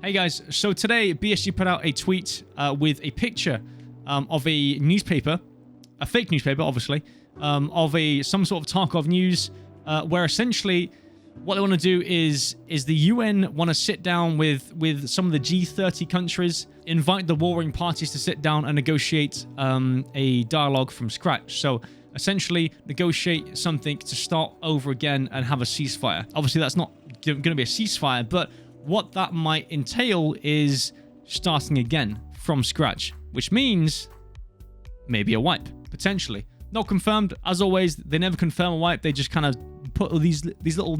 Hey guys, so today BSG put out a tweet with a picture of a newspaper, a fake newspaper obviously, of some sort of Tarkov news where essentially what they want to do is the UN want to sit down with some of the G30 countries, invite the warring parties to sit down and negotiate a dialogue from scratch. So essentially negotiate something to start over again and have a ceasefire. Obviously that's not going to be a ceasefire, but what that might entail is starting again from scratch, which means maybe a wipe, potentially. Not confirmed. As always, they never confirm a wipe. They just kind of put all these little,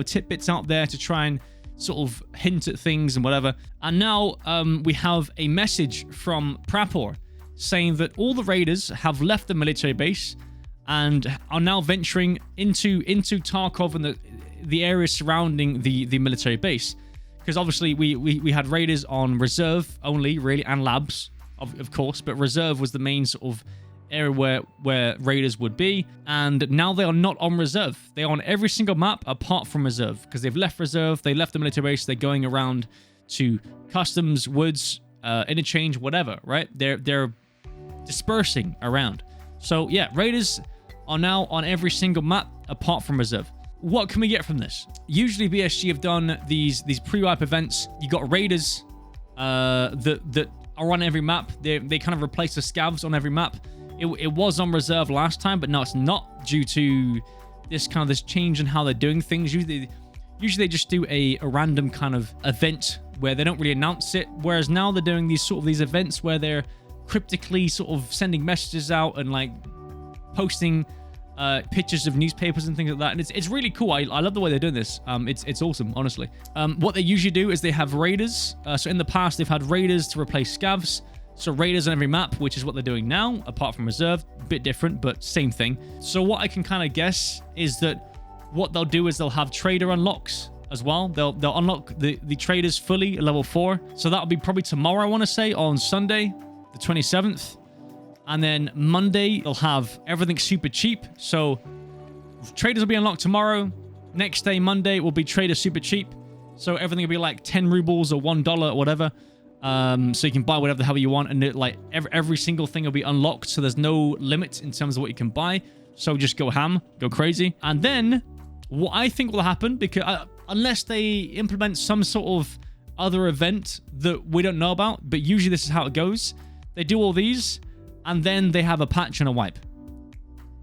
tidbits out there to try and sort of hint at things and whatever. And now we have a message from Prapor saying that all the raiders have left the military base and are now venturing into Tarkov and the areas surrounding the military base. Because obviously we had raiders on reserve only, really, and labs, of course, but reserve was the main sort of area where raiders would be, and now they are not on reserve. They are on every single map apart from reserve, because they've left reserve, they left the military base, they're going around to customs, woods, interchange, whatever, right? They're dispersing around. So yeah, raiders are now on every single map apart from reserve. What can we get from this? Usually BSG have done these pre-wipe events. You got raiders that are on every map. They kind of replace the scavs on every map. It was on reserve last time, but now it's not, due to this change in how they're doing things. Usually they just do a random kind of event where they don't really announce it. Whereas now they're doing these events where they're cryptically sort of sending messages out and like posting pictures of newspapers and things like that, and it's really cool. I love the way they're doing this. It's awesome, honestly. What they usually do is they have raiders. So in the past they've had raiders to replace scavs. So raiders on every map, which is what they're doing now, apart from reserve. Bit different, but same thing. So what I can kind of guess is that what they'll do is they'll have trader unlocks as well. They'll unlock the traders fully at level 4. So that'll be probably tomorrow, I want to say, on Sunday, the 27th. And then Monday, they'll have everything super cheap. So traders will be unlocked tomorrow. Next day, Monday, will be traders super cheap. So everything will be like 10 rubles or $1 or whatever. So you can buy whatever the hell you want. And every single thing will be unlocked. So there's no limit in terms of what you can buy. So just go ham, go crazy. And then what I think will happen, because unless they implement some sort of other event that we don't know about, but usually this is how it goes. They do all these, and then they have a patch and a wipe.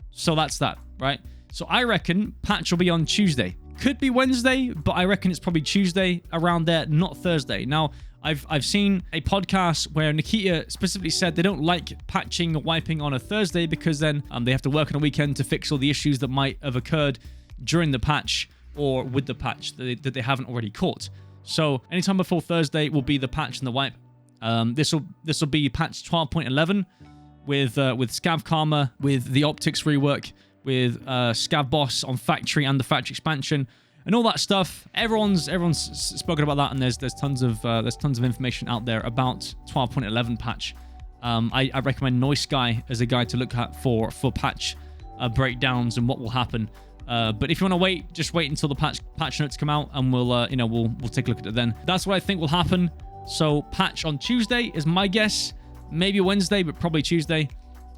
So that's that, right? So I reckon patch will be on Tuesday. Could be Wednesday, but I reckon it's probably Tuesday around there, not Thursday. Now, I've seen a podcast where Nikita specifically said they don't like patching or wiping on a Thursday because then they have to work on a weekend to fix all the issues that might have occurred during the patch or with the patch that they haven't already caught. So anytime before Thursday will be the patch and the wipe. This will be patch 12.11 with Scav Karma, with the optics rework, with Scav Boss on factory and the factory expansion and all that stuff. Everyone's spoken about that, and there's tons of information out there about 12.11 patch. I recommend Noise Guy as a guide to look at for patch breakdowns and what will happen. But if you want to wait, just wait until the patch notes come out, and we'll take a look at it then. That's what I think will happen. So patch on Tuesday is my guess. Maybe Wednesday, but probably Tuesday,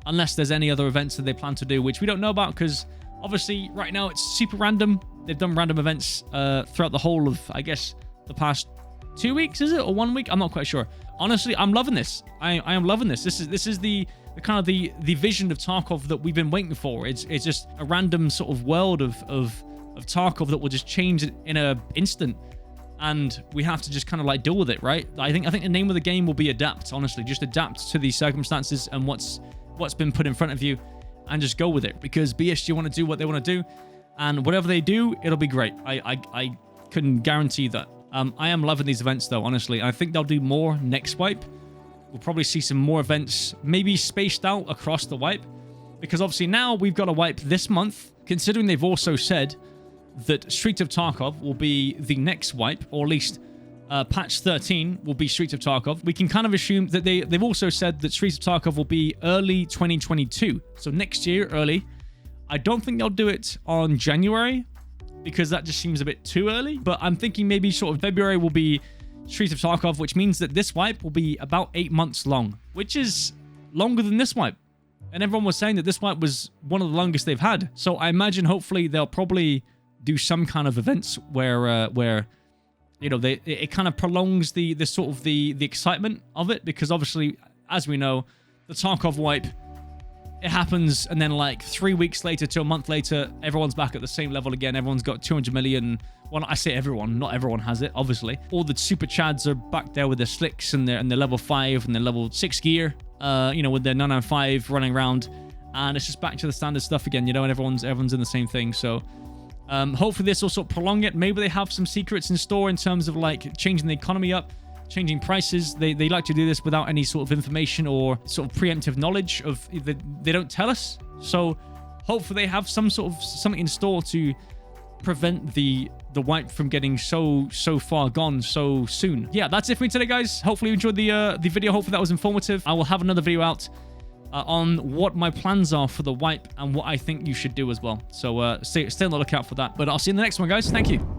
unless there's any other events that they plan to do, which we don't know about, because obviously right now it's super random. They've done random events throughout the whole of, I guess, the past 2 weeks, is it, or 1 week? I'm not quite sure. Honestly, I'm loving this. I am loving this. This is the kind of the vision of Tarkov that we've been waiting for. It's just a random sort of world of Tarkov that will just change in an instant. And we have to just kind of like deal with it, right? I think the name of the game will be adapt, honestly. Just adapt to these circumstances and what's been put in front of you, and just go with it, because BSG want to do what they want to do, and whatever they do, it'll be great. I couldn't guarantee that. I am loving these events though, honestly. I think they'll do more next wipe. We'll probably see some more events, maybe spaced out across the wipe, because obviously now we've got a wipe this month, considering they've also said that Streets of Tarkov will be the next wipe, or at least patch 13 will be Streets of Tarkov. We can kind of assume that they've also said that Streets of Tarkov will be early 2022. So next year, early. I don't think they'll do it on January, because that just seems a bit too early. But I'm thinking maybe sort of February will be, Streets of Tarkov, which means that this wipe will be about 8 months long, which is longer than this wipe. And everyone was saying that this wipe was one of the longest they've had. So I imagine hopefully they'll probably do some kind of events where you know, it kind of prolongs the sort of the excitement of it, because obviously, as we know, the Tarkov wipe, it happens, and then like 3 weeks later to a month later, everyone's back at the same level again. Everyone's got 200 million. Well, I say everyone, not everyone has it, obviously. All the super chads are back there with their slicks and their level 5 and their level 6 gear, you know, with their 995 running around, and it's just back to the standard stuff again, you know, and everyone's in the same thing. So hopefully this will sort of prolong it. Maybe they have some secrets in store in terms of like changing the economy up, changing prices. They like to do this without any sort of information or sort of preemptive knowledge of, they don't tell us. So hopefully they have some sort of something in store to prevent the wipe from getting so far gone so soon. Yeah, that's it for me today, guys. Hopefully you enjoyed the video. Hopefully that was informative. I will have another video out on what my plans are for the wipe and what I think you should do as well. So stay on the lookout for that. But I'll see you in the next one, guys. Thank you.